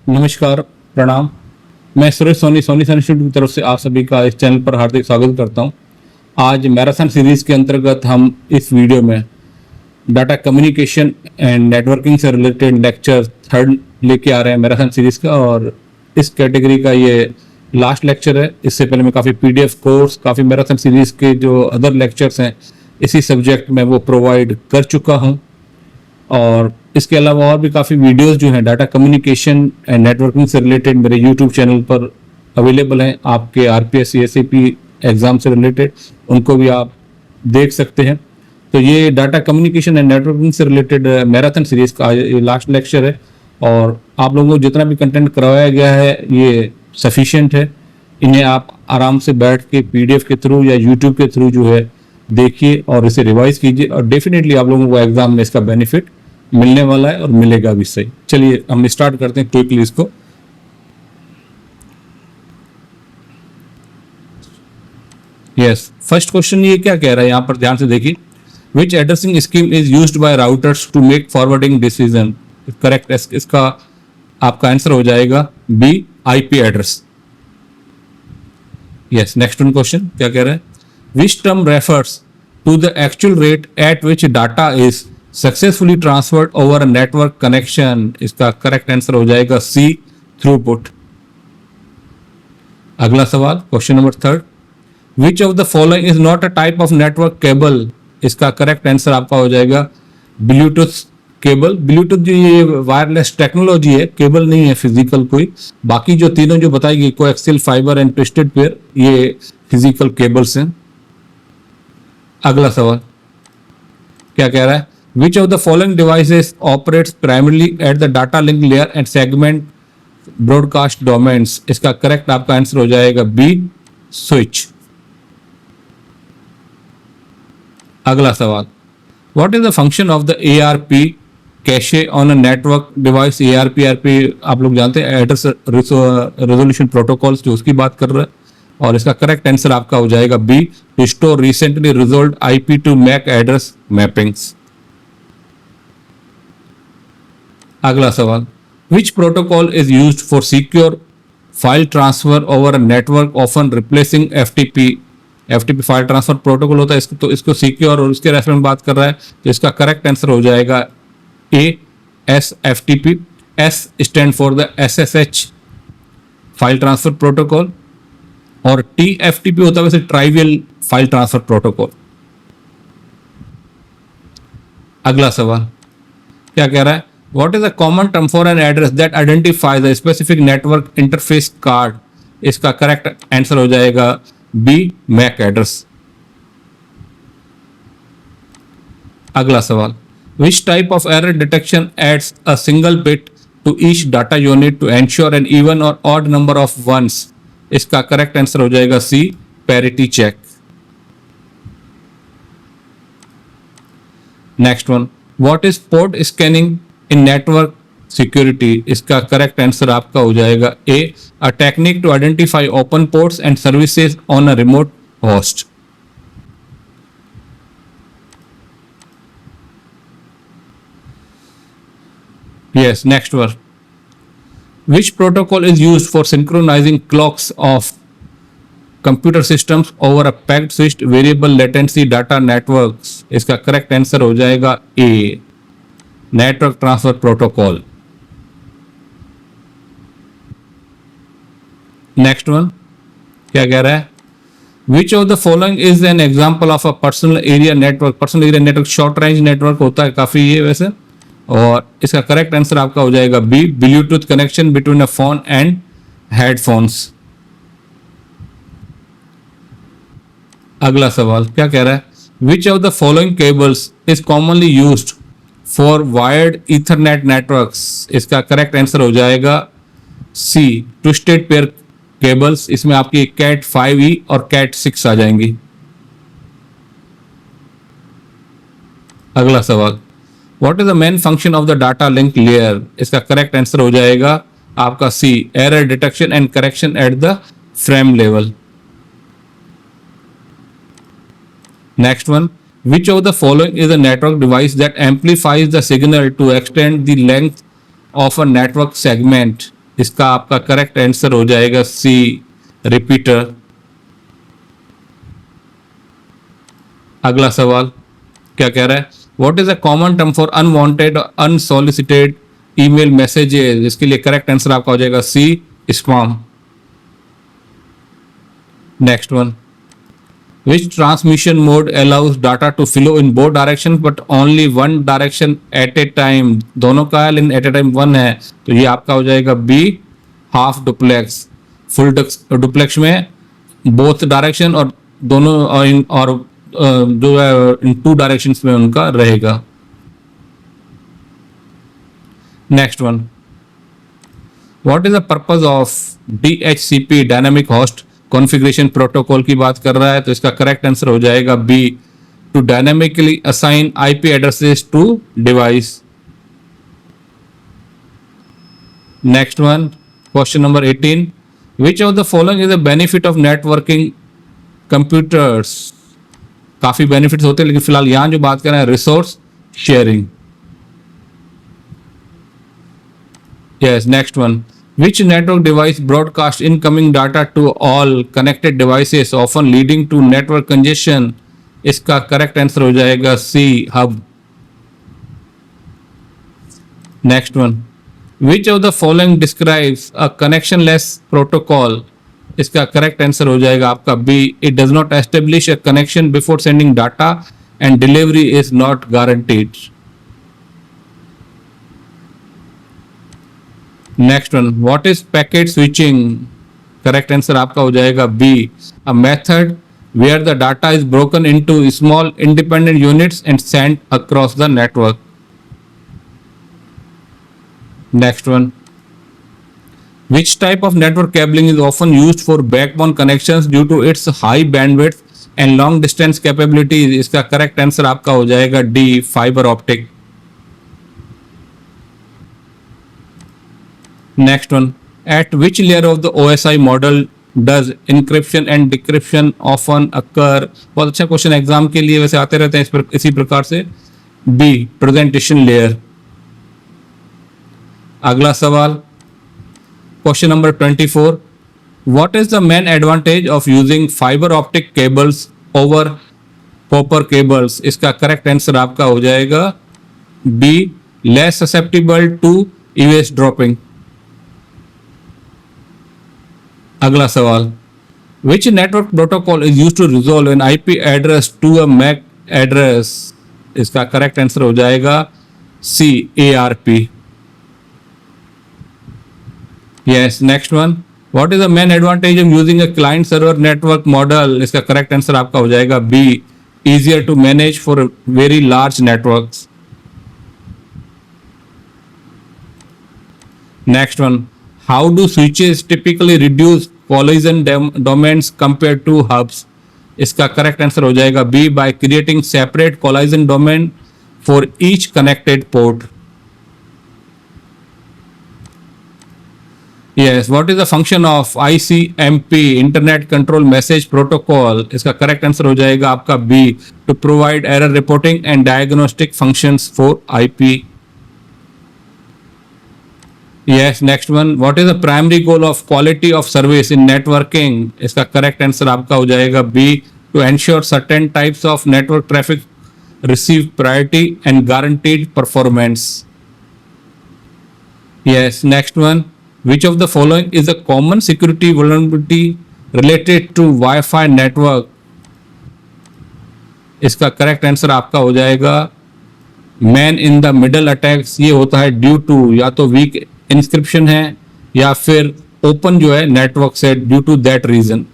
नमस्कार, प्रणाम। मैं सुरेश सोनी इंस्टीट्यूट की तरफ से आप सभी का इस चैनल पर हार्दिक स्वागत करता हूं। आज मैराथन सीरीज के अंतर्गत हम इस वीडियो में डाटा कम्युनिकेशन एंड नेटवर्किंग से रिलेटेड लेक्चर 3rd लेके आ रहे हैं मैराथन सीरीज का, और इस कैटेगरी का ये लास्ट लेक्चर है। इससे पहले मैं काफ़ी PDF कोर्स, काफ़ी मैराथन सीरीज के जो अदर लेक्चर्स हैं इसी सब्जेक्ट में वो प्रोवाइड कर चुका हूँ, और इसके अलावा और भी काफ़ी वीडियोस जो हैं डाटा कम्युनिकेशन एंड नेटवर्किंग से रिलेटेड मेरे यूट्यूब चैनल पर अवेलेबल हैं। आपके RPS CSAP एग्ज़ाम से रिलेटेड उनको भी आप देख सकते हैं। तो ये डाटा कम्युनिकेशन एंड नेटवर्किंग से रिलेटेड मैराथन सीरीज का ये लास्ट लेक्चर है, और आप लोगों को जितना भी कंटेंट करवाया गया है ये सफिशिएंट है। इन्हें आप आराम से बैठ के PDF के थ्रू या यूट्यूब के थ्रू जो है देखिए और इसे रिवाइज कीजिए, और डेफिनेटली आप लोगों को एग्जाम में इसका बेनिफिट मिलने वाला है और मिलेगा भी सही। चलिए हम स्टार्ट करते हैं क्विकली इसको। यस, फर्स्ट क्वेश्चन ये क्या कह रहा है यहाँ पर ध्यान से देखिए। Which addressing scheme is used by routers to make forwarding decision? Correct, इसका आपका आंसर हो जाएगा B, IP address. Yes, next one question क्या कह रहा है? Which term refers to the actual rate at which data is successfully transferred over a network connection? इसका correct answer हो जाएगा C, थ्रूपुट। अगला सवाल, question number 3rd। Which of the following is not a type of network cable? इसका correct answer आपका हो जाएगा Bluetooth cable. Bluetooth जो ये वायरलेस टेक्नोलॉजी है, केबल नहीं है फिजिकल कोई। बाकी जो तीनों जो बताएगी, coaxial, fibre and twisted pair, ये फिजिकल केबल्स हैं। अगला सवाल क्या कह रहा है? Which of the following devices operates primarily at the data link layer and segment broadcast domains? इसका करेक्ट आपका आंसर हो जाएगा B, स्विच। अगला सवाल, What is the function of the ARP cache on a network device? ARP आप लोग जानते हैं, एड्रेस रेजोल्यूशन प्रोटोकॉल्स, जो उसकी बात कर रहा है, और इसका करेक्ट आंसर आपका हो जाएगा B, restore recently resolved IP to MAC address mappings। अगला सवाल, Which protocol is used for secure file transfer over a network, often replacing FTP? FTP file transfer protocol होता है, इसको सिक्योर और उसके रेफरेंस में बात कर रहा है, तो इसका करेक्ट आंसर हो जाएगा A, SFTP। S stand for the SSH file transfer protocol, और TFTP होता है वैसे ट्राइवियल फाइल ट्रांसफर प्रोटोकॉल। अगला सवाल क्या कह रहा है? What is a common term for an address that identifies the specific network interface card? इसका करेक्ट आंसर हो जाएगा B, MAC एड्रेस। अगला सवाल, Which type of error detection adds a single bit to each data unit to ensure an even or odd number of ones? इसका correct answer हो जाएगा C, parity check। Next one, What is port scanning in network security? इसका correct answer आपका हो जाएगा A, a technique to identify open ports and services on a remote host। Yes, next one, which protocol is used for synchronizing clocks of computer systems over a packet switched variable latency data networks? इसका correct answer हो जाएगा A, network transfer protocol. Next one क्या कह रहा है? Which of the following is an example of a personal area network? Personal area network short range network होता है काफी ये वैसे, और इसका करेक्ट आंसर आपका हो जाएगा B, Bluetooth connection between a phone and headphones. अगला सवाल क्या कह रहा है? Which of the following cables is commonly used for wired Ethernet networks? इसका करेक्ट आंसर हो जाएगा C, ट्विस्टेड पेयर केबल्स। इसमें आपकी Cat 5e और Cat 6 आ जाएंगी। अगला सवाल, what is the main function of the data link layer? इसका करेक्ट आंसर हो जाएगा आपका C, error detection and correction at the frame level. Next one, which of the following is a network device that amplifies the signal to extend the length of a network segment? इसका आपका correct answer हो जाएगा सी, repeater. अगला सवाल क्या कह रहा है, what is a common term for unwanted unsolicited email messages? इसके लिए करेक्ट आंसर आपका हो जाएगा C, spam. Next one, which transmission mode allows data to flow in both directions but only one direction at a time? दोनों का है लेकिन at a time one है, तो ये आपका हो जाएगा B, half duplex. Full duplex में बोथ डायरेक्शन और दोनों और जो है इन टू डायरेक्शंस में उनका रहेगा। Next one, what is the purpose of DHCP dynamic host configuration protocol की बात कर रहा है, तो इसका करेक्ट आंसर हो जाएगा B, to dynamically assign IP addresses to device. Next one, question number 18, which of the following is the benefit of networking computers? काफी बेनिफिट्स होते हैं लेकिन फिलहाल यहां जो बात कर रहे हैं resource sharing. Yes, next one, which network device broadcasts incoming data to all connected devices often leading to network congestion? इसका करेक्ट आंसर हो जाएगा C, hub. Next one, which of the following describes a connectionless protocol? इसका correct answer हो जाएगा आपका B, it does not establish a connection before sending data and delivery is not guaranteed. Next one, what is packet switching? Correct answer आपका हो जाएगा B, a method where the data is broken into small independent units and sent across the network. Next one, which type of network cabling is often used for backbone connections due to its high bandwidth and long distance capabilities? इसका correct answer आपका हो जाएगा D, fibre optic. Next one, at which layer of the OSI model does encryption and decryption often occur? बहुत अच्छा question exam के लिए वैसे आते रहते हैं इसी प्रकार से। B, presentation layer. अगला सवाल, question number 24, what is the main advantage of using fiber optic cables over copper cables? इसका करेक्ट आंसर आपका हो जाएगा B, less susceptible to eavesdropping। अगला सवाल, which network protocol is used to resolve an IP address to a MAC address? इसका correct answer हो जाएगा सी, ARP। Yes, next one, what is the main advantage of using a client server network model? इसका correct answer आपका हो जाएगा B, easier to manage for very large networks. Next one, how do switches typically reduce collision domains compared to hubs? इसका correct answer हो जाएगा B, by creating separate collision domain for each connected port. Yes, what is the function of ICMP Internet Control Message Protocol? इसका correct answer हो जाएगा आपका B, to provide error reporting and diagnostic functions for IP. Yes, next one, what is the primary goal of quality of service in networking? इसका correct answer आपका हो जाएगा B, to ensure certain types of network traffic receive priority and guaranteed performance. Yes, next one, which of the following is a common security vulnerability related to Wi-Fi network? इसका correct answer आपका हो जाएगा man in the middle attacks. ये होता है due to या तो week inscription है या फिर ओपन जो है नेटवर्क से, due to that reason.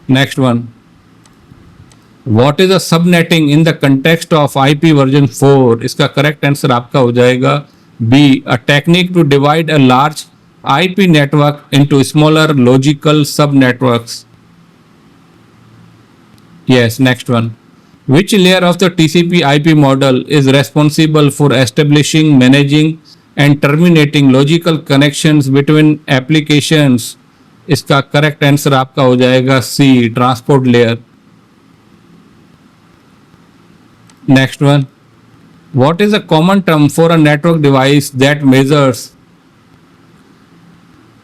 Next one, what is a subnetting in the context of IP version 4? इसका करेक्ट आंसर आपका हो जाएगा B, a technique to divide a large IP network into smaller logical subnetworks. Yes, next one. Which layer of the TCP/IP model is responsible for establishing, managing, and terminating logical connections between applications? इसका correct answer आपका हो जाएगा C, transport layer. Next one. What is a common term for a network device that measures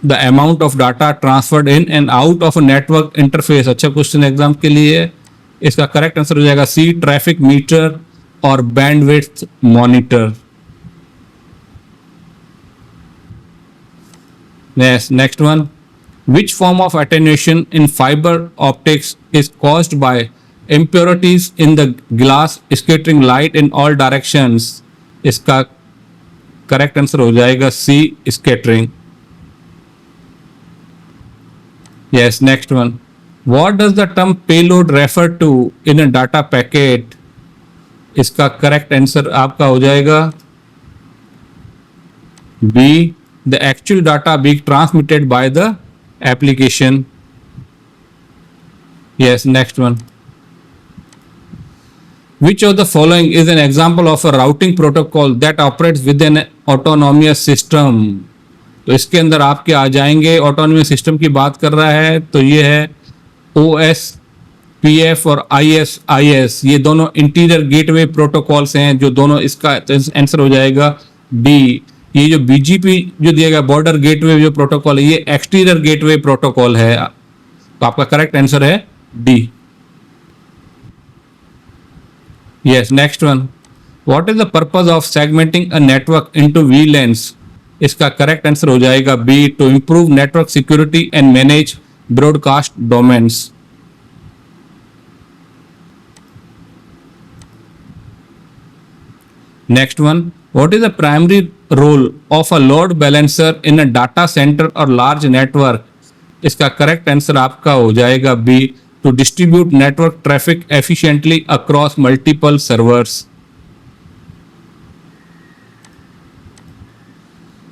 the amount of data transferred in and out of a network interface? अच्छा question exam के लिए है। इसका correct answer हो जाएगा सी, traffic metre और bandwidth monitor. Next one. Which form of attenuation in fiber optics is caused by impurities in the glass scattering light in all directions? इसका correct answer हो जाएगा सी, scattering. Yes, next one. What does the term payload refer to in a data packet? इसका correct answer आपका हो जाएगा B, the actual data being transmitted by the application. Yes, next one. Which of the following is an example of a routing protocol that operates within an autonomous system? तो इसके अंदर आपके आ जाएंगे, autonomous system की बात कर रहा है तो ये है OSPF और ISIS, ये दोनों इंटीरियर गेटवे प्रोटोकॉल्स हैं जो दोनों, इसका आंसर हो जाएगा डी। ये जो BGP जो दिया गया बॉर्डर गेटवे जो प्रोटोकॉल है ये एक्सटीरियर गेटवे प्रोटोकॉल है, तो आपका करेक्ट आंसर है D. Yes, next one. What is the purpose of segmenting a network into VLANs? इसका करेक्ट आंसर हो जाएगा B, to improve network security and manage broadcast domains. Next one. What is the primary role of a load balancer in a data center or large network? इसका correct answer आपका हो जाएगा B, to distribute network traffic efficiently across multiple servers.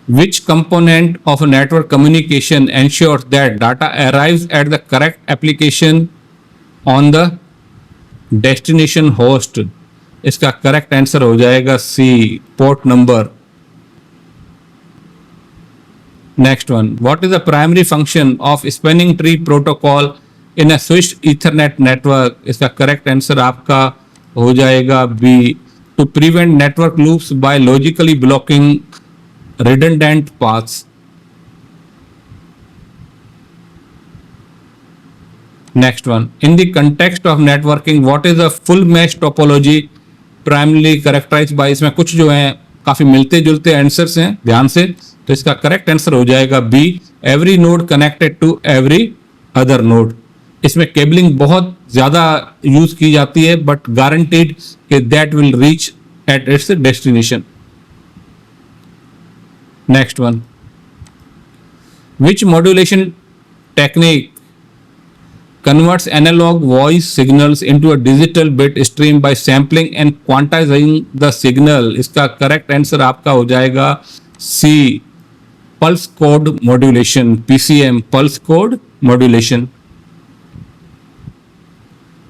Which component of a network communication ensures that data arrives at the correct application on the destination host? इसका correct answer हो जाएगा C, port number. Next one. What is the primary function of spanning tree protocol in a switched Ethernet network? इसका correct answer आपका हो जाएगा B, to prevent network loops by logically blocking redundant paths. Next one. In the context of networking, what is a full mesh topology primarily characterized by? इसमें कुछ जो हैं काफी मिलते जुलते आंसर्स हैं, ध्यान से, तो इसका करेक्ट आंसर हो जाएगा B, every node connected to every other node. इसमें केबलिंग बहुत ज्यादा यूज की जाती है बट गारंटीड कि that will reach at its destination. Next one. Which modulation technique converts analog voice signals into a digital bit stream by sampling and quantizing the signal? इसका correct answer आपका हो जाएगा C, pulse code modulation, PCM, pulse code modulation.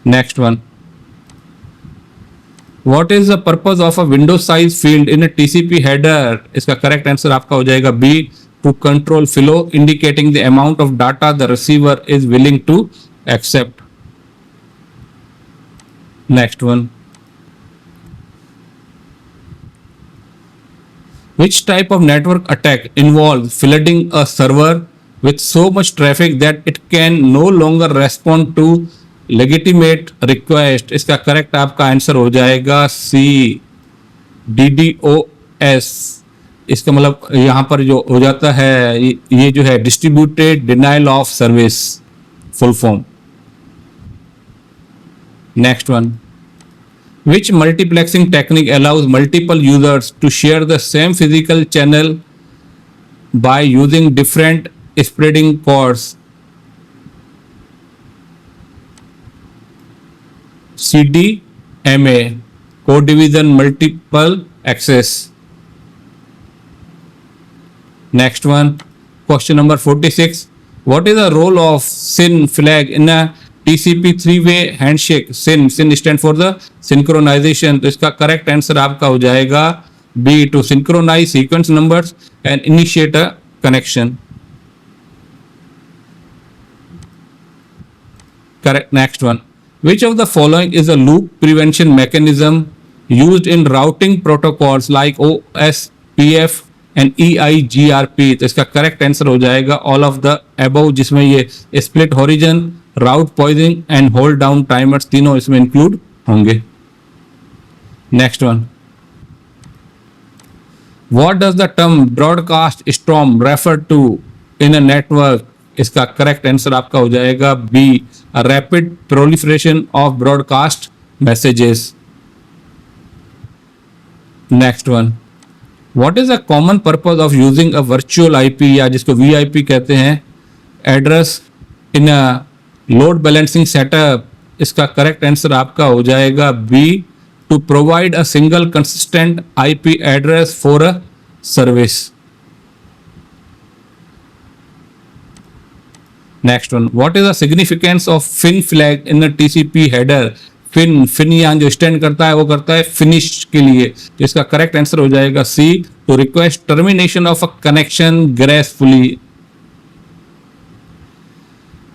Next one. What is the purpose of a window size field in a TCP header? इसका correct answer आपका हो जाएगा B, to control flow indicating the amount of data the receiver is willing to accept. Next one. Which type of network attack involves flooding a server with so much traffic that it can no longer respond to legitimate request? इसका correct आपका answer हो जाएगा सी, DDoS। इसका मतलब यहां पर जो हो जाता है ये जो है distributed denial of service, full form. Next one. Which multiplexing technique allows multiple users to share the same physical channel by using different spreading codes? CDMA, code division multiple access. Next one, question number 46. What is the role of SYN flag in a TCP three-way handshake? SYN stand for the synchronization. तो इसका correct answer आपका हो जाएगा B, to synchronize sequence numbers and initiate a connection. Correct. Next one. Which of the following is a loop prevention mechanism used in routing protocols like OSPF and EIGRP। तो इसका correct answer हो जाएगा all of the above, जिसमें ये split horizon, route poisoning and hold down timers तीनों इसमें include होंगे। Next one, what does the term broadcast storm refer to in a network. इसका करेक्ट आंसर आपका हो जाएगा B, a rapid proliferation of broadcast messages. Next one, what is the common purpose of using a virtual IP या जिसको VIP कहते हैं address in a load balancing setup. इसका correct answer आपका हो जाएगा B, to provide a single consistent IP address for a service. Next one, what is the significance of FIN flag in a TCP header. FIN यहाँ जो stand करता है वो करता है फिनिश के लिए। तो इसका करेक्ट आंसर हो जाएगा C, to request termination of a connection gracefully.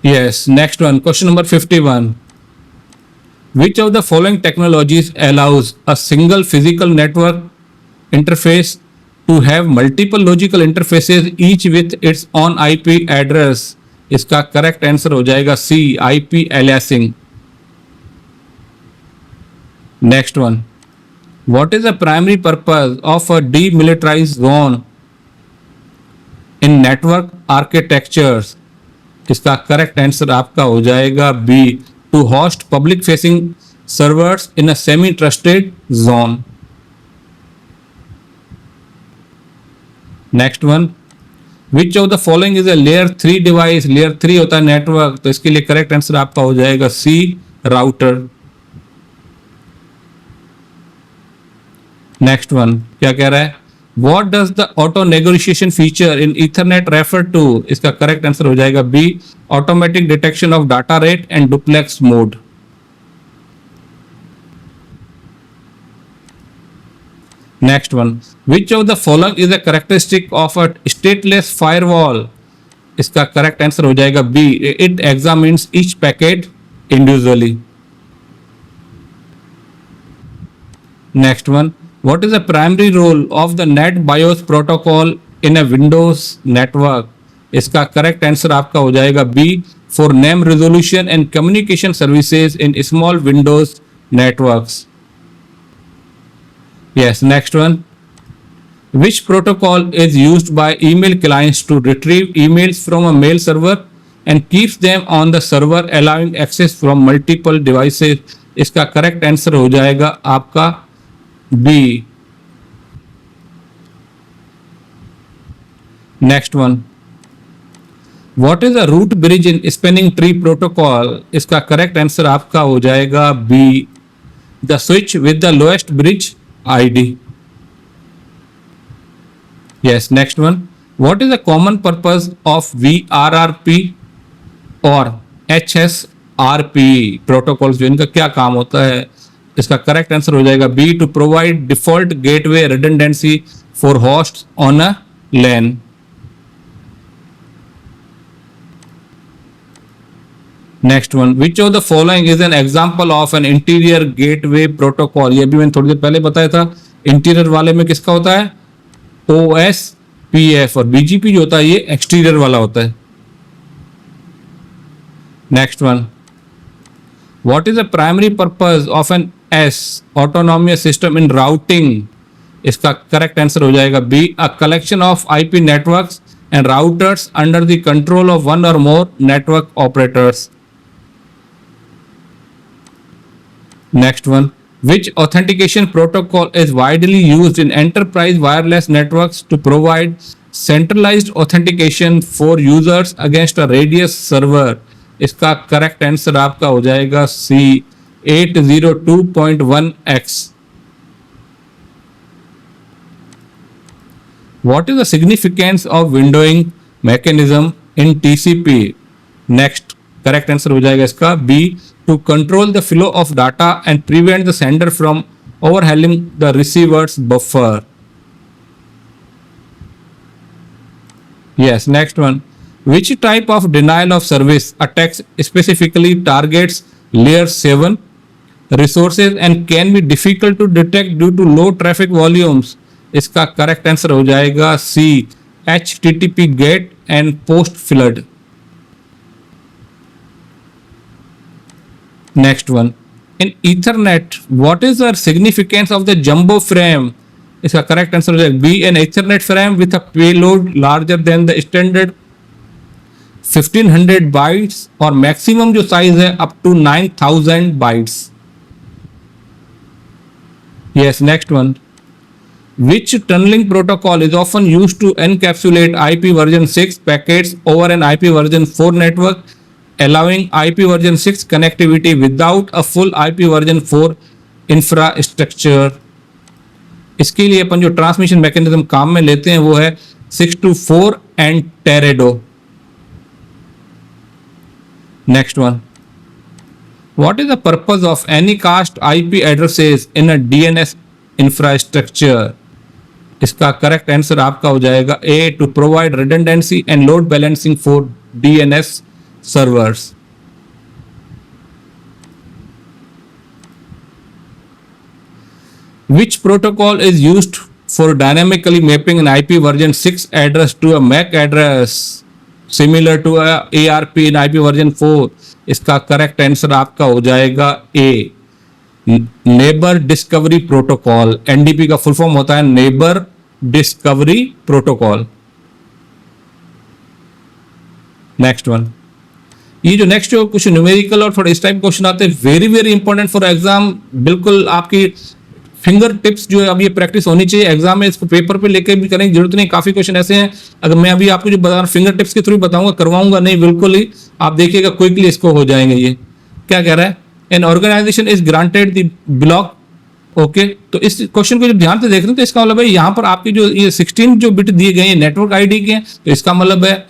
Yes, next one, question number 51, which of the following technologies allows a single physical network interface to have multiple logical interfaces each with its own IP address। इसका correct answer हो जाएगा सी, IP aliasing। Next one, what is the primary purpose of a demilitarized zone in network architectures। इसका correct answer आपका हो जाएगा B, to host public facing servers in a semi trusted zone. Next one, which of the following is a layer 3 device. Layer 3 होता है network, तो इसके लिए correct answer आपका हो जाएगा सी, राउटर। नेक्स्ट वन, क्या कह रहा है, what does the auto negotiation feature in Ethernet refer to. इसका करेक्ट आंसर हो जाएगा B, automatic detection of data rate and duplex mode. Next one, which of the following is a characteristic of a stateless firewall. इसका correct answer हो जाएगा B, it examines each packet individually. Next one, what is the primary role of the net BIOS protocol in a Windows network। इसका correct answer आपका हो जाएगा B, for name resolution and communication services in small Windows networks. Yes, next one, which protocol is used by email clients to retrieve emails from a mail server and keeps them on the server allowing access from multiple devices. इसका correct answer हो जाएगा आपका B. Next one, what is a root bridge in spanning tree protocol. इसका correct answer आपका हो जाएगा B, the switch with the lowest bridge ID. Yes, next one, what is the common purpose of VRRP और HSRP protocols, जो इनका क्या काम होता है। इसका करेक्ट आंसर हो जाएगा B, to provide default gateway redundancy for host on a LAN। Next one, which of the following is an example of an interior gateway protocol. ये भी मैंने थोड़ी देर पहले बताया था। इंटीरियर वाले में किसका होता है, OSPF, और BGP जो होता है ये एक्सटीरियर वाला होता है। Next one, what is the primary purpose of an S autonomous system in routing। इसका करेक्ट आंसर हो जाएगा B, a collection of IP networks and routers under the control of one or more network operators। Next one, which authentication protocol is widely used in enterprise wireless networks to provide centralized authentication for users against a radius server। इसका correct answer आपका हो जाएगा सी, 802.1x। What is the significance of windowing mechanism in TCP? Next, correct answer हो जाएगा इसका B, to control the flow of data and prevent the sender from overhauling the receiver's buffer। Yes, next one, which type of denial of service attacks specifically targets layer 7 resources and can be difficult to detect due to low traffic volumes. इसका correct answer हो जाएगा C, HTTP get and post flood. Next one, in Ethernet what is the significance of the jumbo frame? इसका correct answer हो जाएगा B, an Ethernet frame with a payload larger than the standard 1500 bytes और maximum जो size है up to 9000 bytes. Yes, next one. Which tunneling protocol is often used to encapsulate IP version 6 packets over an IP version 4 network, allowing IP version 6 connectivity without a full IP version 4 infrastructure? इसके लिए अपन जो transmission mechanism काम में लेते हैं वो है 624 and Teredo. Next one. What is the purpose of anycast IP addresses in a DNS infrastructure? इसका करेक्ट आंसर आपका हो जाएगा A, to provide redundancy and load balancing for DNS servers. Which protocol is used for dynamically mapping an IP version 6 address to a MAC address similar to a ARP in IP version 4? इसका correct answer आपका हो जाएगा ए, neighbour discovery protocol. NDP का full form होता है neighbour discovery protocol. Next one, ये जो next कुछ न्यूमेरिकल और थोड़ा इस टाइप क्वेश्चन आते हैं, very very important for exam. बिल्कुल आपकी फिंगर टिप्स जो है अब ये प्रैक्टिस होनी चाहिए एग्जाम में. इसको पेपर पे लेके भी करने की जरूरत नहीं. काफी क्वेश्चन ऐसे हैं, अगर मैं अभी आपको जो बता रहा हूँ फिंगर टिप्स के थ्रू बताऊंगा, करवाऊंगा नहीं, बिल्कुल ही आप देखिएगा क्विकली इसको हो जाएंगे. ये क्या कह रहा है, an organisation is granted the block. Okay, तो इस क्वेश्चन को जब ध्यान से देख रहे हैं तो इसका मतलब है यहाँ पर आपके जो ये 16 जो बिट दिए गए हैं नेटवर्क आईडी के हैं, तो इसका मतलब है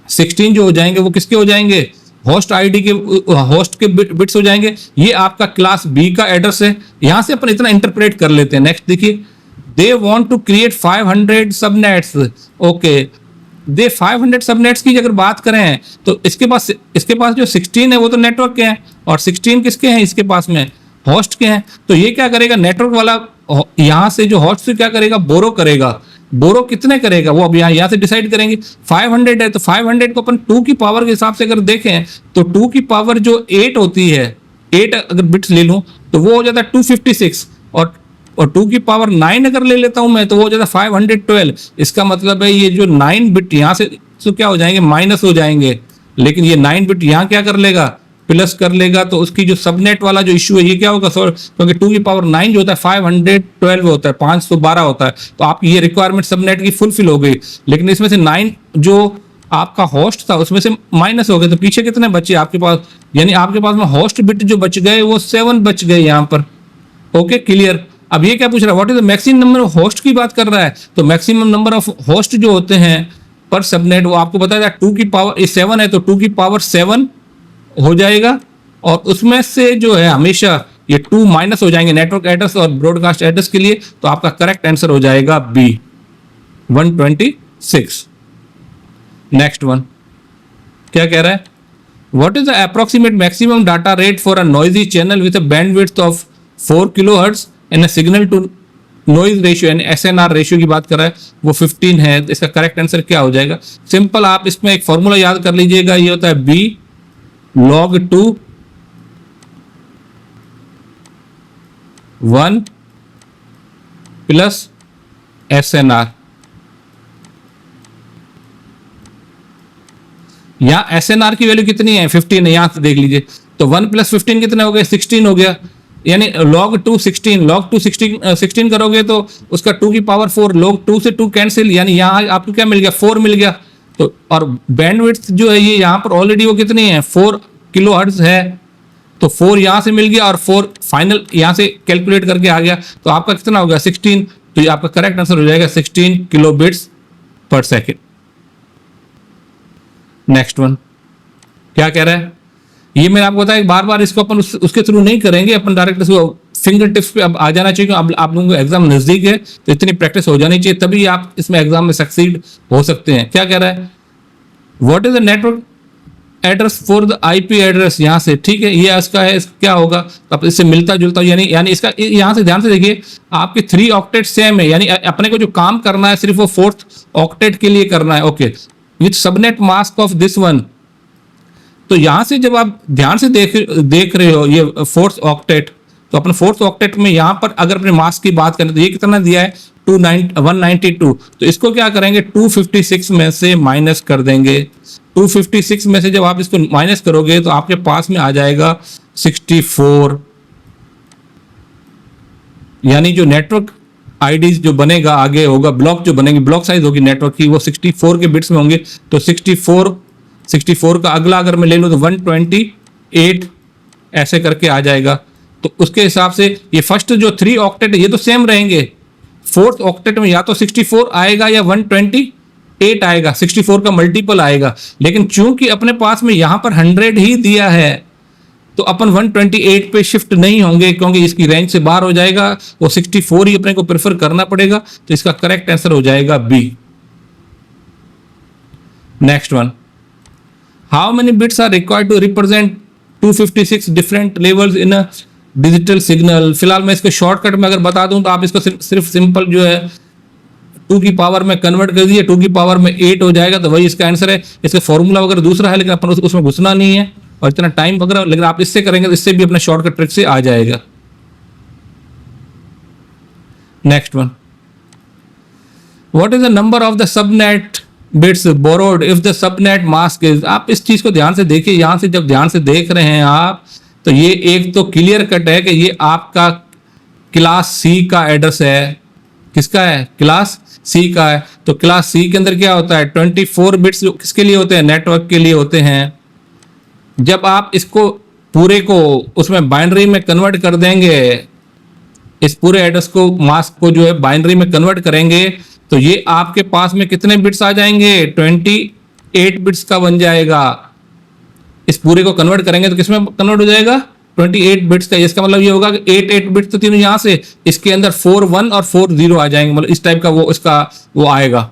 16 जो हो जाएंगे वो किसके हो जाएंगे, होस्ट आईडी के, होस्ट के बिट्स हो जाएंगे. ये आपका क्लास बी का एड्रेस है. यहां से अपन इतना इंटरप्रेट कर लेते हैं. नेक्स्ट देखिए, they want to create 500 subnets. Okay, they 500 subnets की अगर बात करें तो इसके पास जो 16 है वो तो नेटवर्क के हैं और 16 किसके हैं, इसके पास में होस्ट के हैं. तो ये क्या करेगा, नेटवर्क वाला यहां से जो होस्ट से क्या करेगा, बोरो करेगा. बोरो कितने करेगा वो अब यहाँ से डिसाइड करेंगे. 500 है तो 500 को अपन 2 की पावर के हिसाब से अगर देखें तो 2 की पावर जो 8 होती है, 8 अगर बिट्स ले लूं तो वो हो जाता है 256 और 2 की पावर 9 अगर ले लेता हूं मैं तो वो हो जाता है 512. इसका मतलब है ये जो 9 बिट यहाँ से तो क्या हो जाएंगे, माइनस हो जाएंगे, लेकिन ये 9 बिट यहाँ क्या कर लेगा, प्लस कर लेगा. तो उसकी जो सबनेट वाला जो इश्यू है ये क्या होगा, क्योंकि 2 की पावर 9 जो होता है 512 होता है, 512 होता है. तो आपकी ये रिक्वायरमेंट सबनेट की फुलफिल हो गई, लेकिन इसमें से 9 जो आपका होस्ट था उसमें से माइनस हो गए, तो पीछे कितने बचे आपके पास, यानी आपके पास में होस्ट बिट जो बच गए वो 7 बच गए यहाँ पर. Okay, clear. अब ये क्या पूछ रहा है, what is the maximum number of host की बात कर रहा है. तो मैक्सिमम नंबर ऑफ होस्ट जो होते हैं पर सबनेट वो आपको बताया 2 की पावर 7 है तो 2 की पावर 7 हो जाएगा और उसमें से जो है हमेशा ये 2 माइनस हो जाएंगे नेटवर्क एड्रेस और ब्रॉडकास्ट एड्रेस के लिए. तो आपका करेक्ट आंसर हो जाएगा बी, 126. नेक्स्ट वन क्या कह रहा है, what is the approximate maximum data rate for a noisy channel with a bandwidth of 4 kilohertz and a signal to noise ratio यानी SNR रेशियो की बात कर रहा है, वो 15 है. इसका करेक्ट आंसर क्या हो जाएगा, सिंपल आप इसमें एक फॉर्मूला याद कर लीजिएगा, ये होता है बी log 2 1 प्लस SNR. यहां SNR की वैल्यू कितनी है, 15 है, यहां से देख लीजिए. तो 1 प्लस 15 कितने हो गए, 16 हो गया. यानी log 2 16, log 2 16 करोगे तो उसका 2 की पावर 4, log 2 से 2 कैंसिल, यानी यहां आपको क्या मिल गया, 4 मिल गया. तो और बैंडविड्थ जो है ये यहाँ पर ऑलरेडी वो कितनी है, 4 किलोहर्ट्ज है. तो 4 यहाँ से मिल गया और 4 फाइनल यहाँ से कैलकुलेट करके आ गया. तो आपका कितना हो गया, 16. तो ये आपका करेक्ट आंसर हो जाएगा 16 kilobits per second. Next one क्या कह रहा है, ये मैंने आपको बताया बार बार, इसको अपन उसके थ्रू नहीं करेंगे, अपन डायरेक्ट इसको फिंगर टिप्स पे अब आ जाना चाहिए. अब आप लोगों को एग्जाम नजदीक है तो इतनी प्रैक्टिस हो जानी चाहिए, तभी आप इसमें एग्जाम में सक्सीड हो सकते हैं. क्या कह रहा है, what is the network address for the IP address यहाँ से, ठीक है, ये इसका है, क्या होगा, अब इससे मिलता जुलता, यानी इसका यहाँ से ध्यान से देखिए, आपके 3 ऑक्टेट सेम है, यानी अपने को जो काम करना है सिर्फ वो 4th ऑक्टेट के लिए करना है। Okay, with subnet mask of this one. तो यहाँ से जब आप ध्यान से देख रहे हो ये 4th ऑक्टेट, तो अपने 4th ऑक्टेट में यहाँ पर अगर अपने मास्क की बात करें तो ये कितना दिया है 192। तो इसको क्या करेंगे 256 में से माइनस कर देंगे। 256 में से जब आप इसको माइनस करोगे तो आपके पास में आ जाएगा 64, यानी जो नेटवर्क आईडी जो बनेगा आगे होगा, ब्लॉक जो बनेंगे, ब्लॉक साइज होगी नेटवर्क की वो 64 के बिट्स में होंगे। तो 64 का अगला अगर मैं ले लूँ तो 128 ऐसे करके आ जाएगा। तो उसके हिसाब से ये फर्स्ट जो 3 ऑक्टेट है ये तो सेम रहेंगे, 4th ऑक्टेट में या तो 64 आएगा या 128 आएगा, 64 का मल्टीपल आएगा। लेकिन चूंकि अपने पास में यहां पर 100 ही दिया है तो अपन 128 पे शिफ्ट नहीं होंगे, क्योंकि इसकी रेंज से बाहर हो जाएगा, वो 64 ही अपने को प्रेफर करना पड़ेगा। तो इसका करेक्ट आंसर हो जाएगा B. Next one, how many bits are required to represent 256 different levels in a digital signal. फिलहाल मैं इसको शॉर्टकट में अगर बता दूं तो आप इसको सिर्फ सिंपल जो है 2 की पावर में कन्वर्ट कर दीजिए, 2 की पावर में 8 हो जाएगा, तो वही इसका आंसर है। इसका फॉर्मूला वगैरह दूसरा है, लेकिन अपन उसमें घुसना नहीं है और इतना टाइम वगैरह, लेकिन आप इससे करेंगे तो इससे भी अपना शॉर्टकट ट्रिक से आ जाएगा। Next one, what is the number of the subnet bits borrowed if the subnet mask is. आप इस चीज को ध्यान से देखिए, यहां से जब ध्यान से देख रहे हैं आप तो ये एक तो क्लियर कट है कि ये आपका क्लास सी का एड्रेस है। किसका है? क्लास सी का है। तो क्लास सी के अंदर क्या होता है 24 बिट्स किसके लिए होते हैं? नेटवर्क के लिए होते हैं। जब आप इसको पूरे को उसमें बाइनरी में कन्वर्ट कर देंगे, इस पूरे एड्रेस को मास्क को जो है बाइनरी में कन्वर्ट करेंगे तो ये आपके पास में कितने बिट्स आ जाएंगे 28 बिट्स का बन जाएगा। इस पूरे को कन्वर्ट करेंगे तो किसमें कन्वर्ट हो जाएगा 28 बिट्स का। इसका मतलब ये होगा कि 8 बिट्स तो तीनों यहां से, इसके अंदर 4 1 और 4 0 आ जाएंगे, मतलब इस टाइप का वो आएगा।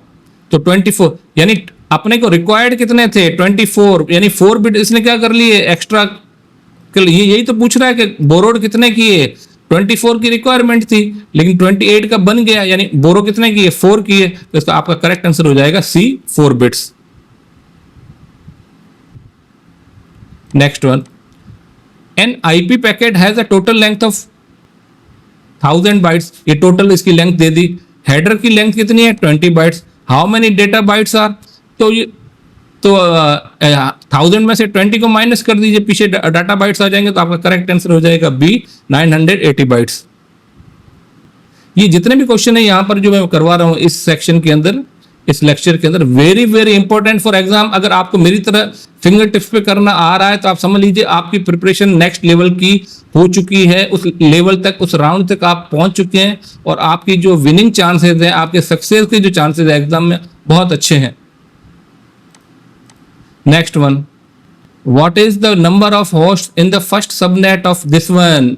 तो 24 यानी अपने को रिक्वायर्ड कितने थे 24, यानी 4 बिट इसने क्या कर लिए एक्स्ट्रा। यही तो पूछ रहा है कि बोरोड कितने किए, 24 की रिक्वायरमेंट थी लेकिन 28 का बन गया, यानी बोरो कितने किए 4 किए। तो इसका आपका करेक्ट आंसर हो जाएगा C 4 bits. Next one, an IP packet has a total length of 1000 bytes. ये टोटल इसकी लेंथ दे दी। हेडर की लेंथ कितनी है 20 bytes. How many data bytes are, तो ये तो 1000 में से 20 को माइनस कर दीजिए, पीछे डाटा बाइट्स आ जाएंगे, तो आपका करेक्ट आंसर हो जाएगा बी 980 बाइट्स। ये जितने भी क्वेश्चन है यहाँ पर जो मैं करवा रहा हूँ इस सेक्शन के अंदर, इस लेक्चर के अंदर, very very important for exam. अगर आपको मेरी तरह फिंगर टिप्स पे करना आ रहा है तो आप समझ लीजिए आपकी प्रिपरेशन नेक्स्ट लेवल की हो चुकी है, उस लेवल तक, उस राउंड तक आप पहुंच चुके हैं और आपकी जो विनिंग चांसेस है, आपके सक्सेस के जो चांसेस है एग्जाम में बहुत अच्छे हैं। Next one, what is the number of host in the first subnet of this one.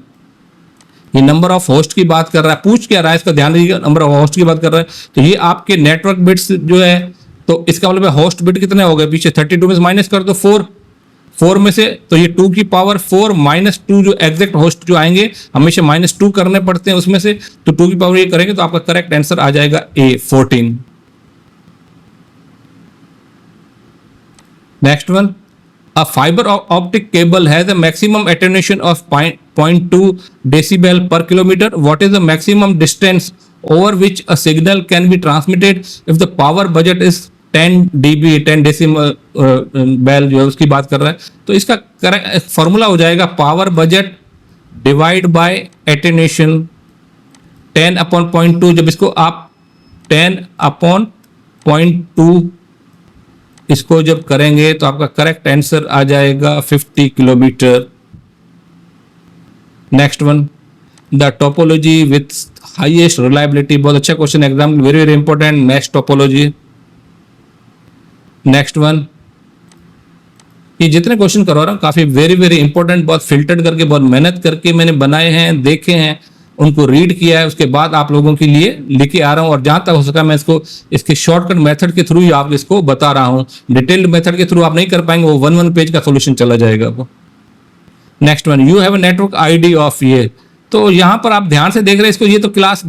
ये नंबर ऑफ होस्ट की बात कर रहा है, पूछ क्या रहा है इसका ध्यान दीजिएगा, नंबर ऑफ होस्ट की बात कर रहा है। तो ये आपके नेटवर्क बिट्स जो है, तो इसका मतलब है होस्ट बिट कितने हो गए पीछे 32 में से माइनस कर दो 4 में से, तो ये 2 की पावर 4 माइनस 2 जो एग्जैक्ट होस्ट जो आएंगे हमेशा -2 करने पड़ते हैं उसमें से, तो 2 की पावर ये करेंगे तो आपका करेक्ट आंसर आ जाएगा ए 14। Next one, a fiber optic cable has a maximum attenuation of 0.2 decibel per kilometer. What is the maximum distance over which a signal can be transmitted if the power budget is 10 dB 10 decibel जो है उसकी बात कर रहा है। तो इसका correct formula हो जाएगा power budget divide by attenuation 10/0.2। जब इसको आप 10/0.2 इसको जब करेंगे तो आपका करेक्ट आंसर आ जाएगा 50 kilometre. Next one, the topology with highest reliability. बहुत अच्छा question exam, very very important mesh topology. Next one, ये जितने क्वेश्चन करवा रहा हूँ काफी वेरी वेरी इंपॉर्टेंट, बहुत फिल्टर्ड करके, बहुत मेहनत करके मैंने बनाए हैं, देखे हैं, उनको रीड किया है, उसके बाद आप लोगों के लिए लेके आ रहा हूँ। और जहां तक हो सका मैं इसको इसके शॉर्टकट मेथड के थ्रू ही आप इसको बता रहा हूँ। डिटेल्ड मेथड के थ्रू आप नहीं कर पाएंगे, वो वन पेज का सोल्यूशन चला जाएगा वो। Next one, you have a network ID of ये। तो यहाँ पर आप ध्यान से देख रहे हैं इसको, ये तो क्लास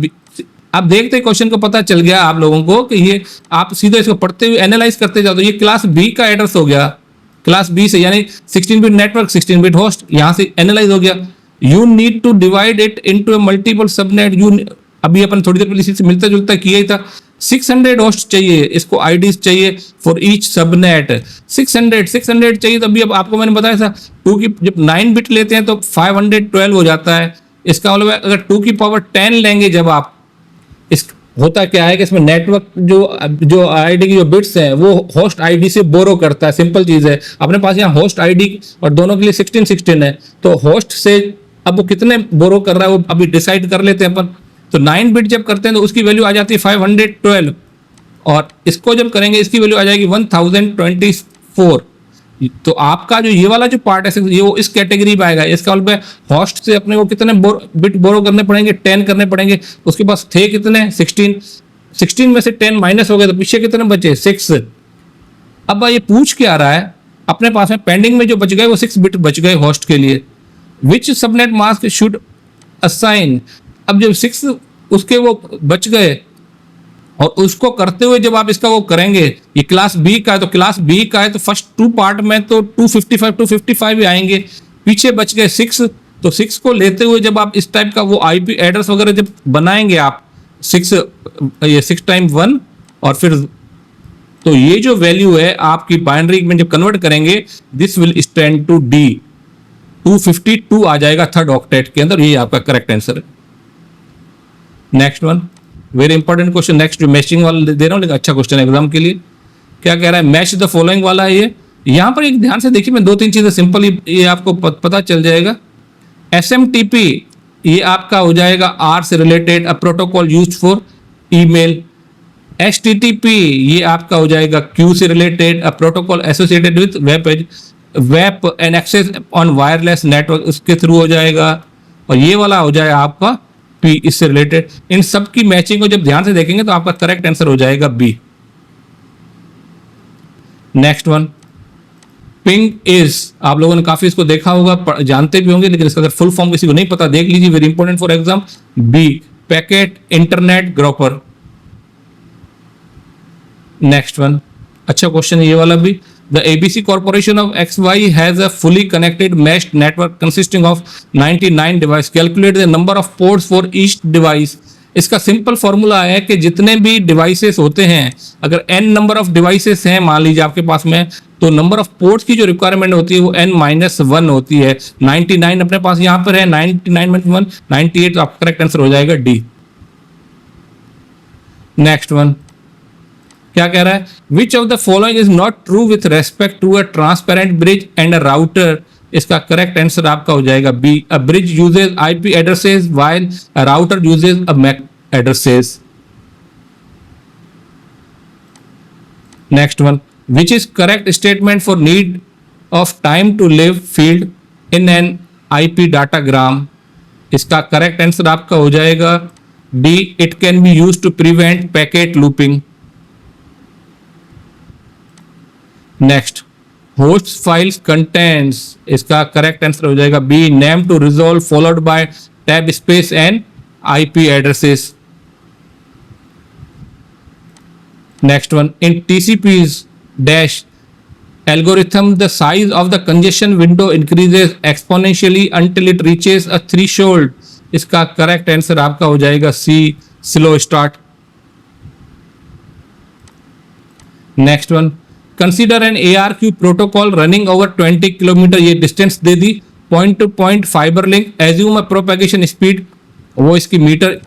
आप देखते क्वेश्चन को पता चल गया आप लोगों को कि ये आप सीधे इसको पढ़ते हुए एनालाइज करते जाओ तो ये क्लास बी का एड्रेस हो गया, क्लास बी से, यानी 16 बिट नेटवर्क 16 बिट होस्ट यहां से एनालाइज हो गया। You need to divide it into a multiple subnet. You अभी अपन थोड़ी देर पहले इसी से मिलता जुलता किया ही था। 600 होस्ट चाहिए, इसको आईडीज चाहिए फॉर ईच सबनेट। 600 चाहिए। तो अभी अब आपको मैंने बताया था 2 की जब 9 बिट लेते हैं तो 512 हो जाता है। इसका मतलब अगर 2 की पावर 10 लेंगे जब आप, इस होता क्या है कि इसमें नेटवर्क जो आईडी की जो बिट्स हैं वो होस्ट आईडी से बोरो करता है। सिंपल चीज है, अपने पास यहाँ होस्ट आईडी और दोनों के लिए 16 है, तो होस्ट से अब वो कितने बोरो कर रहा है वो अभी डिसाइड कर लेते हैं अपन। तो 9 बिट जब करते हैं तो उसकी वैल्यू आ जाती है 512, और इसको जब करेंगे इसकी वैल्यू आ जाएगी 1024। तो आपका जो ये वाला जो पार्ट है ये वो इस कैटेगरी में आएगा। इसका मतलब होस्ट से अपने को कितने बिट बोरो करने पड़ेंगे, 10 करने पड़ेंगे। उसके पास थे कितने 16 में से 10 माइनस हो गए तो पीछे कितने बचे 6। अब ये पूछ के आ रहा है अपने पास में पेंडिंग में जो बच गए वो 6 बिट बच गए होस्ट के लिए। विच सबनेट मास्क शुड असाइन। अब जब 6 उसके वो बच गए और उसको करते हुए जब आप इसका वो करेंगे, ये क्लास बी का है तो क्लास बी का है तो फर्स्ट 2 पार्ट में तो 255 ही आएंगे। पीछे बच गए 6, तो 6 को लेते हुए जब आप इस टाइप का वो आईपी एड्रेस वगैरह जब बनाएंगे आप 6 टाइम 1 और फिर तो ये जो वैल्यू है आपकी बाइनरी में जब कन्वर्ट करेंगे this will stand to D. 252 आ जाएगा थर्ड ऑक्टेट के अंदर। ये आपका करेक्ट आंसर है। Next one, very important question. Next जो मैचिंग वाला दे रहा हूँ लेकिन अच्छा क्वेश्चन एग्जाम के लिए। क्या कह रहा है, मैच द फॉलोइंग वाला है ये। यहाँ पर एक ध्यान से देखिए, मैं 2-3 चीजें सिंपल ये आपको पता चल जाएगा। SMTP ये आपका हो जाएगा आर से related, a protocol used for email. HTTP ये आपका हो जाएगा क्यू से related, a protocol associated with web and access on wireless network, उसके थ्रू हो जाएगा। और ये वाला हो जाएगा आपका पी, इससे रिलेटेड। इन सब की मैचिंग को जब ध्यान से देखेंगे तो आपका करेक्ट आंसर हो जाएगा B. Next one, ping is, आप लोगों ने काफी इसको देखा होगा, जानते भी होंगे, लेकिन इसका अगर फुल फॉर्म किसी को नहीं पता देख लीजिए, very important for exam. B, packet internet groper. Next one, अच्छा क्वेश्चन ये वाला भी। The ABC Corporation of XY has a fully connected meshed network consisting of 99 devices. Calculate the number of ports for each device. इसका simple formula है कि जितने भी devices होते हैं, अगर n नंबर ऑफ डिवाइसेस हैं मान लीजिए आपके पास में, तो नंबर ऑफ पोर्ट्स की जो रिक्वायरमेंट होती है वो n-1 होती है। 99 अपने पास यहाँ पर है, 99-1 98, तो आपका करेक्ट आंसर हो जाएगा डी। नेक्स्ट वन, क्या कह रहा है, which of the following is not true with respect to a transparent bridge and a router. इसका करेक्ट आंसर आपका हो जाएगा B, a bridge uses IP addresses while a router uses a MAC addresses. Next one, which is correct statement for need of time to live field in an IP datagram. इसका correct answer आपका हो जाएगा D, it can be used to prevent packet looping. Next, host files contents, इसका correct answer हो जाएगा B, name to resolve followed by tab space and IP addresses. Next one, in TCP's dash algorithm the size of the congestion window increases exponentially until it reaches a threshold. इसका correct answer आपका हो जाएगा C, slow start. Next one, consider an ARQ protocol running over 20 kilometre. ये distance दे दी, point to point fibre link. Assume a propagation speed, वो इसकी metre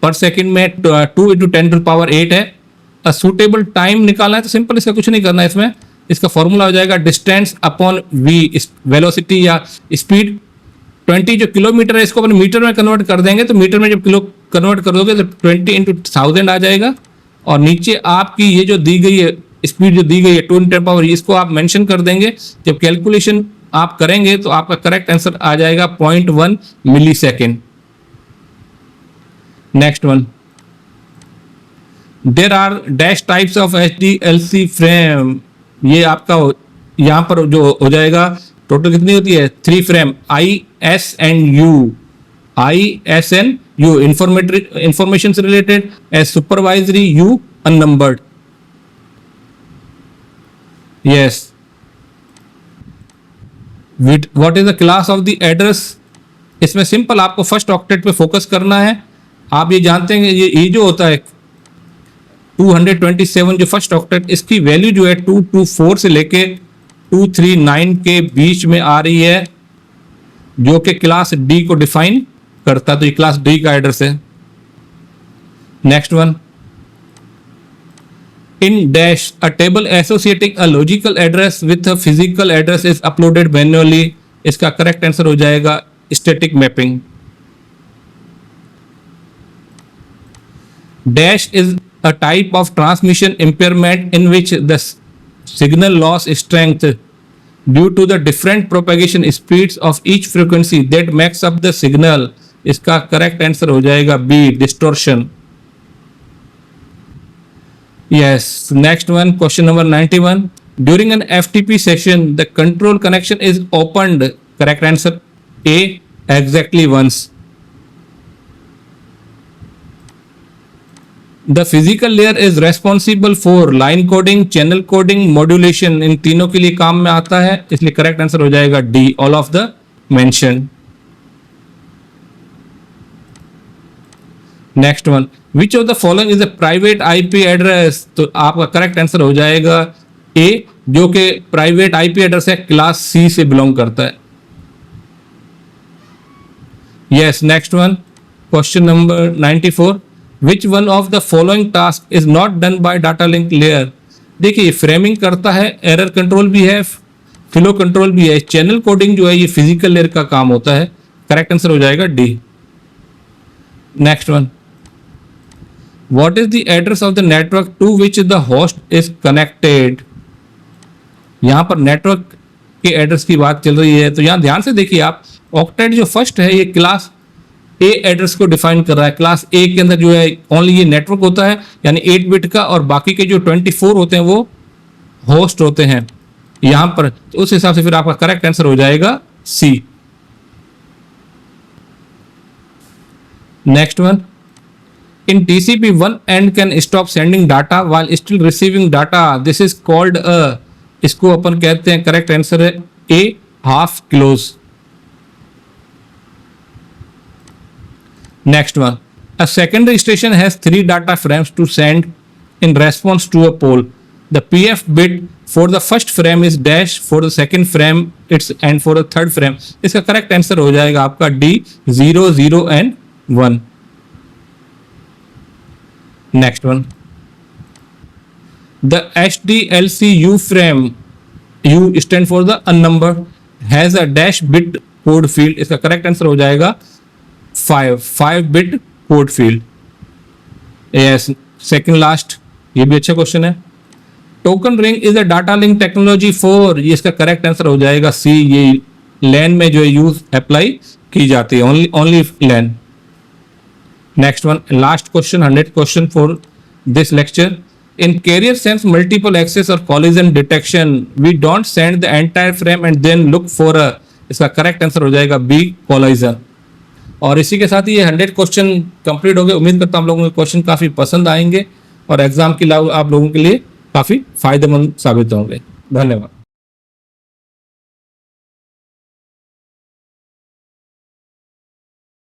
पर सेकंड में 2 × 10⁸ है। अ सुटेबल टाइम निकालना है तो सिंपल, इसका कुछ नहीं करना है इसमें। इसका फॉर्मूला हो जाएगा डिस्टेंस अपॉन वी, वेलोसिटी या स्पीड। 20 जो किलोमीटर है इसको अपन मीटर में कन्वर्ट कर देंगे, तो मीटर में जब किलो कन्वर्ट कर दोगे तो 20 × 1000 आ जाएगा। और नीचे आपकी ये जो दी गई है स्पीड जो दी गई है 2 × 10⁻, इसको आप मेंशन कर देंगे। जब कैलकुलेशन आप करेंगे तो आपका करेक्ट आंसर आ जाएगा 0.1 millisecond. Next one, there are dash types of HDLC frame. ये आपका यहाँ पर जो हो जाएगा, टोटल कितनी होती है? 3 फ्रेम, IS&U, IS&U इंफॉर्मेशन से related, S supervisory, U unnumbered. Yes, what is the class of the address? इसमें सिंपल आपको फर्स्ट ऑक्टेट पे फोकस करना है। आप ये जानते हैं ये जो होता है 227 जो फर्स्ट ऑक्टेट, इसकी वैल्यू जो है 224 से लेके 239 के बीच में आ रही है, जो कि क्लास डी को डिफाइन करता है। तो ये क्लास डी का एड्रेस है। Next one, in dash a table associating a logical address with a physical address is uploaded manually. इसका करेक्ट आंसर हो जाएगा static mapping. Dash is a type of transmission impairment in which the signal loss strength due to the different propagation speeds of each frequency that makes up the signal। इसका correct answer हो जाएगा B, distortion. Yes, next one, question number 91, during an FTP session the control connection is opened. Correct answer A, exactly once. The physical layer is responsible for line coding, channel coding, modulation। इन तीनों के लिए काम में आता है, इसलिए correct answer हो जाएगा D, all of the mention. Next one, which of the following is a private IP address? तो आपका करेक्ट आंसर हो जाएगा ए, जो कि प्राइवेट IP एड्रेस है, क्लास C से बिलोंग करता है। Yes, next one, question number 94, Which one of the following task is not done by data link layer? देखिए, फ्रेमिंग करता है, एरर कंट्रोल भी है, फ्लो कंट्रोल भी है, चैनल कोडिंग जो है ये फिजिकल लेयर का काम होता है। करेक्ट आंसर हो जाएगा D. Next one, what is the address of the network to which the host is connected? यहां पर नेटवर्क के एड्रेस की बात चल रही है, तो यहां ध्यान से देखिए आप, ऑक्टेट जो फर्स्ट है ये क्लास ए एड्रेस को डिफाइन कर रहा है। क्लास ए के अंदर जो है ओनली ये नेटवर्क होता है, यानी 8 बिट का, और बाकी के जो 24 होते हैं वो होस्ट होते हैं यहां पर। तो उस हिसाब से फिर आपका करेक्ट आंसर हो जाएगा C. Next one, in TCP one end can stop sending data while still receiving data, this is called a, इसको अपन कहते हैं, करेक्ट आंसर है A, half close. Next one, a secondary station has 3 data frames to send in response to a poll. The PF bit for the first frame is dash, for the second frame it's, and for the third frame इसका correct answer हो जाएगा आपका D, 0, 0 and 1। Next one, the HDLC U frame, U stand for the unnumbered, has a dash bit code field। इसका correct answer हो जाएगा 5 bit code field. Yes, second last, ये भी अच्छा क्वेश्चन है। Token ring is a data link technology for, ये इसका correct answer हो जाएगा सी, ये लैन में जो है यूज अप्लाई की जाती है, only LAN. Next one, last question, 100 question for this lecture. In carrier sense multiple access और collision detection we don't send the entire frame and then look for a, इसका करेक्ट आंसर हो जाएगा B, collision. और इसी के साथ ही ये 100 question complete हो गए। उम्मीद करता हूं आप लोगों को क्वेश्चन काफ़ी पसंद आएंगे और एग्जाम के लिए आप लोगों के लिए काफ़ी फायदेमंद साबित होंगे। धन्यवाद।